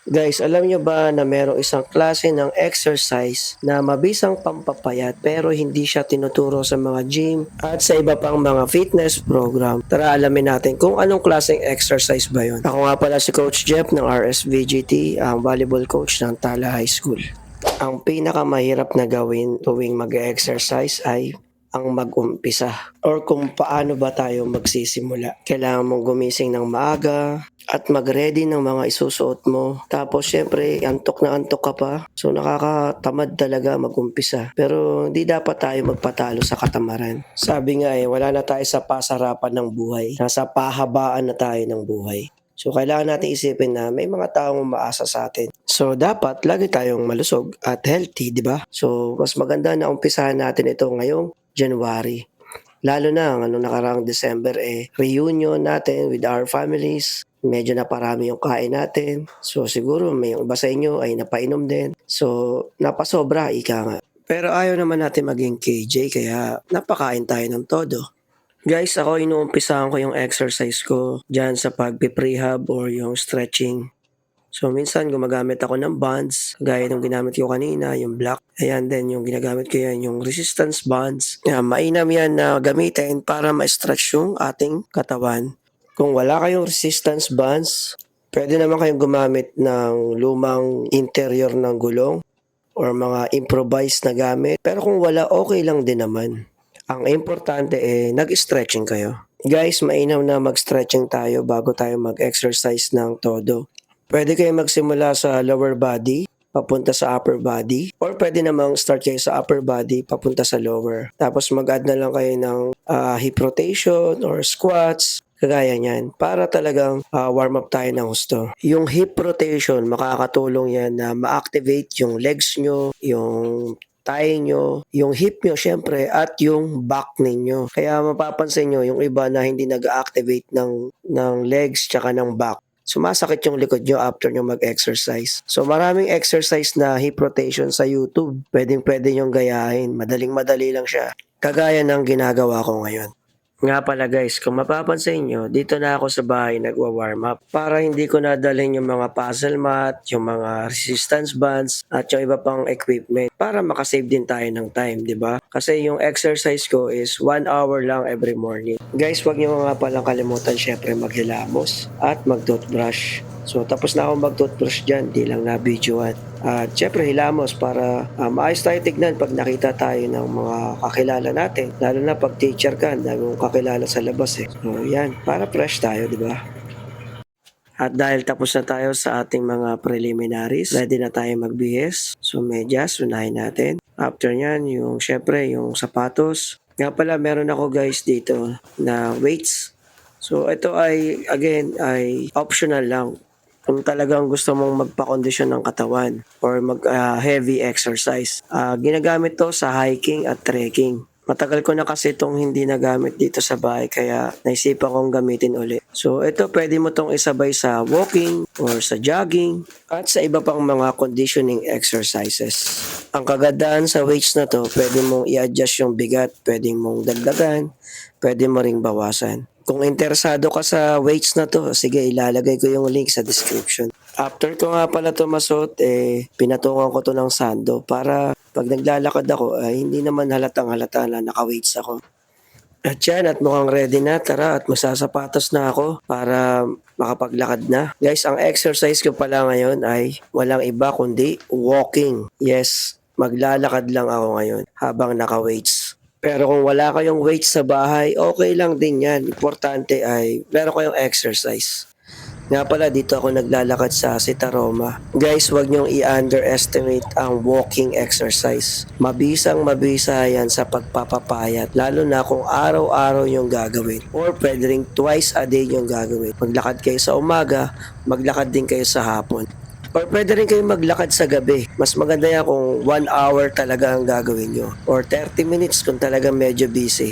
Guys, alam niyo ba na merong isang klase ng exercise na mabisang pampapayat pero hindi siya tinuturo sa mga gym at sa iba pang mga fitness program? Tara alamin natin kung anong klaseng exercise ba yon. Ako nga pala si Coach Jeff ng RSVGT, ang volleyball coach ng Tala High School. Ang pinakamahirap na gawin tuwing mag-exercise ay ang mag-umpisa or kung paano ba tayo magsisimula. Kailangan mong gumising ng maaga at mag-ready ng mga isusuot mo. Tapos syempre, antok na antok ka pa. So nakakatamad talaga mag-umpisa. Pero hindi dapat tayo magpatalo sa katamaran. Sabi nga wala na tayo sa pasarapan ng buhay. Nasa pahabaan na tayo ng buhay. So kailangan natin isipin na may mga taong umaasa sa atin. So dapat lagi tayong malusog at healthy, di ba? So mas maganda na umpisahan natin ito ngayong January. Lalo na ang nakaraang December reunion natin with our families. Medyo naparami yung kain natin. So siguro may iba sa inyo ay napainom din. So napasobra, ika nga. Pero ayaw naman natin maging KJ kaya napakain tayo ng todo. Guys, ako inuumpisahan ko yung exercise ko dyan sa pag-prehab or yung stretching. So minsan gumagamit ako ng bands, gaya ng ginamit ko kanina, yung black. Ayan din, yung ginagamit ko yan, yung resistance bands. Mainam yan na gamitin para ma-stretch yung ating katawan. Kung wala kayong resistance bands, pwede naman kayong gumamit ng lumang interior ng gulong or mga improvised na gamit. Pero kung wala, okay lang din naman. Ang importante nag-stretching kayo. Guys, mainam na mag-stretching tayo bago tayo mag-exercise ng todo. Pwede kayo magsimula sa lower body, papunta sa upper body. Or pwede namang start kayo sa upper body, papunta sa lower. Tapos mag-add na lang kayo ng hip rotation or squats. Kagaya niyan, para talagang warm up tayo ng gusto. Yung hip rotation, makakatulong yan na ma-activate yung legs nyo, yung thigh nyo, yung hip nyo syempre, at yung back ninyo. Kaya mapapansin nyo, yung iba na hindi nag-activate ng legs tsaka ng back, sumasakit yung likod nyo after nyo mag-exercise. So maraming exercise na hip rotation sa YouTube. Pwedeng-pwede nyong gayahin. Madaling-madali lang siya. Kagaya ng ginagawa ko ngayon. Nga pala guys, kung mapapansin nyo, dito na ako sa bahay nagwa-warm up para hindi ko nadalhin yung mga puzzle mat, yung mga resistance bands, at yung iba pang equipment para makasave din tayo ng time, di ba? Kasi yung exercise ko is 1 hour lang every morning. Guys, wag nyo nga palang kalimutan syempre maghilamos at mag-toothbrush. So tapos na ako mag-toothbrush dyan, di lang na-videoan. At syempre hilamos para maayos tayo tignan pag nakita tayo ng mga kakilala natin. Lalo na pag teacher ka, dami mong kakilala sa labas So yan, para fresh tayo, di ba? At dahil tapos na tayo sa ating mga preliminaries, ready na tayo magbihis. So medyas, unahin natin. After nyan, yung syempre, yung sapatos. Nga pala, meron ako guys dito na weights. So ito ay, again, ay optional lang. Kung talagang gusto mong magpa-kondisyon ng katawan or mag-heavy exercise. Ginagamit to sa hiking at trekking. Matagal ko na kasi itong hindi nagamit dito sa bahay kaya naisipan kong gamitin uli. So ito pwede mo itong isabay sa walking or sa jogging at sa iba pang mga conditioning exercises. Ang kagandahan sa weights na to, pwede mong i-adjust yung bigat, pwede mong dagdagan, pwede mo ring bawasan. Kung interesado ka sa weights na to, sige ilalagay ko yung link sa description. After ko nga pala to masuot, pinatungan ko to ng sando para pag naglalakad ako, hindi naman halatang halata na naka-weights ako. At yan, at mukhang ready na. Tara, at masasapatos na ako para makapaglakad na. Guys, ang exercise ko pala ngayon ay walang iba kundi walking. Yes, maglalakad lang ako ngayon habang naka-weights. Pero kung wala kayong weights sa bahay, okay lang din yan. Importante ay meron kayong exercise. Nga pala, dito ako naglalakad sa Sitaroma. Guys, wag niyong i-underestimate ang walking exercise. Mabisang mabisa yan sa pagpapapayat, lalo na kung araw-araw yung gagawin. Or pwede rin twice a day yung gagawin. Maglakad kayo sa umaga, maglakad din kayo sa hapon. Or pwede rin kayo maglakad sa gabi. Mas maganda yan kung 1 hour talaga ang gagawin nyo. Or 30 minutes kung talaga medyo busy.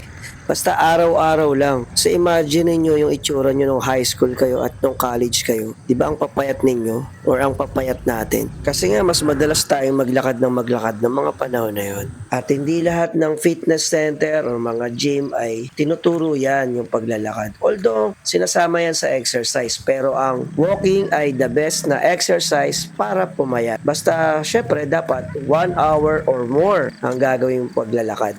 Basta araw-araw lang. So imagine niyo yung itsura niyo nung high school kayo at nung college kayo. 'Di ba ang papayat ninyo or ang papayat natin? Kasi nga mas madalas tayong maglakad ng mga panahon na 'yon. At hindi lahat ng fitness center or mga gym ay tinuturo yan yung paglalakad. Although sinasama yan sa exercise, pero ang walking ay the best na exercise para pumayat. Basta syempre dapat 1 hour or more ang gagawin yung paglalakad.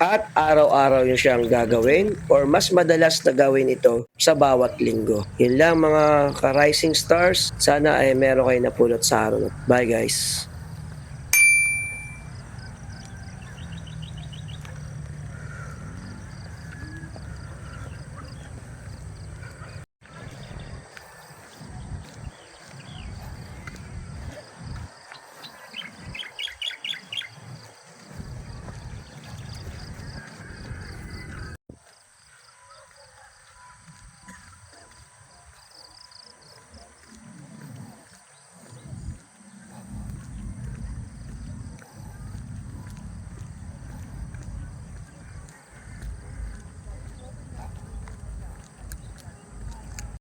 At araw-araw yun siyang gagawin or mas madalas na gawin ito sa bawat linggo. Yun lang mga ka-rising stars. Sana ay meron kayo napulot sa araw. Bye guys!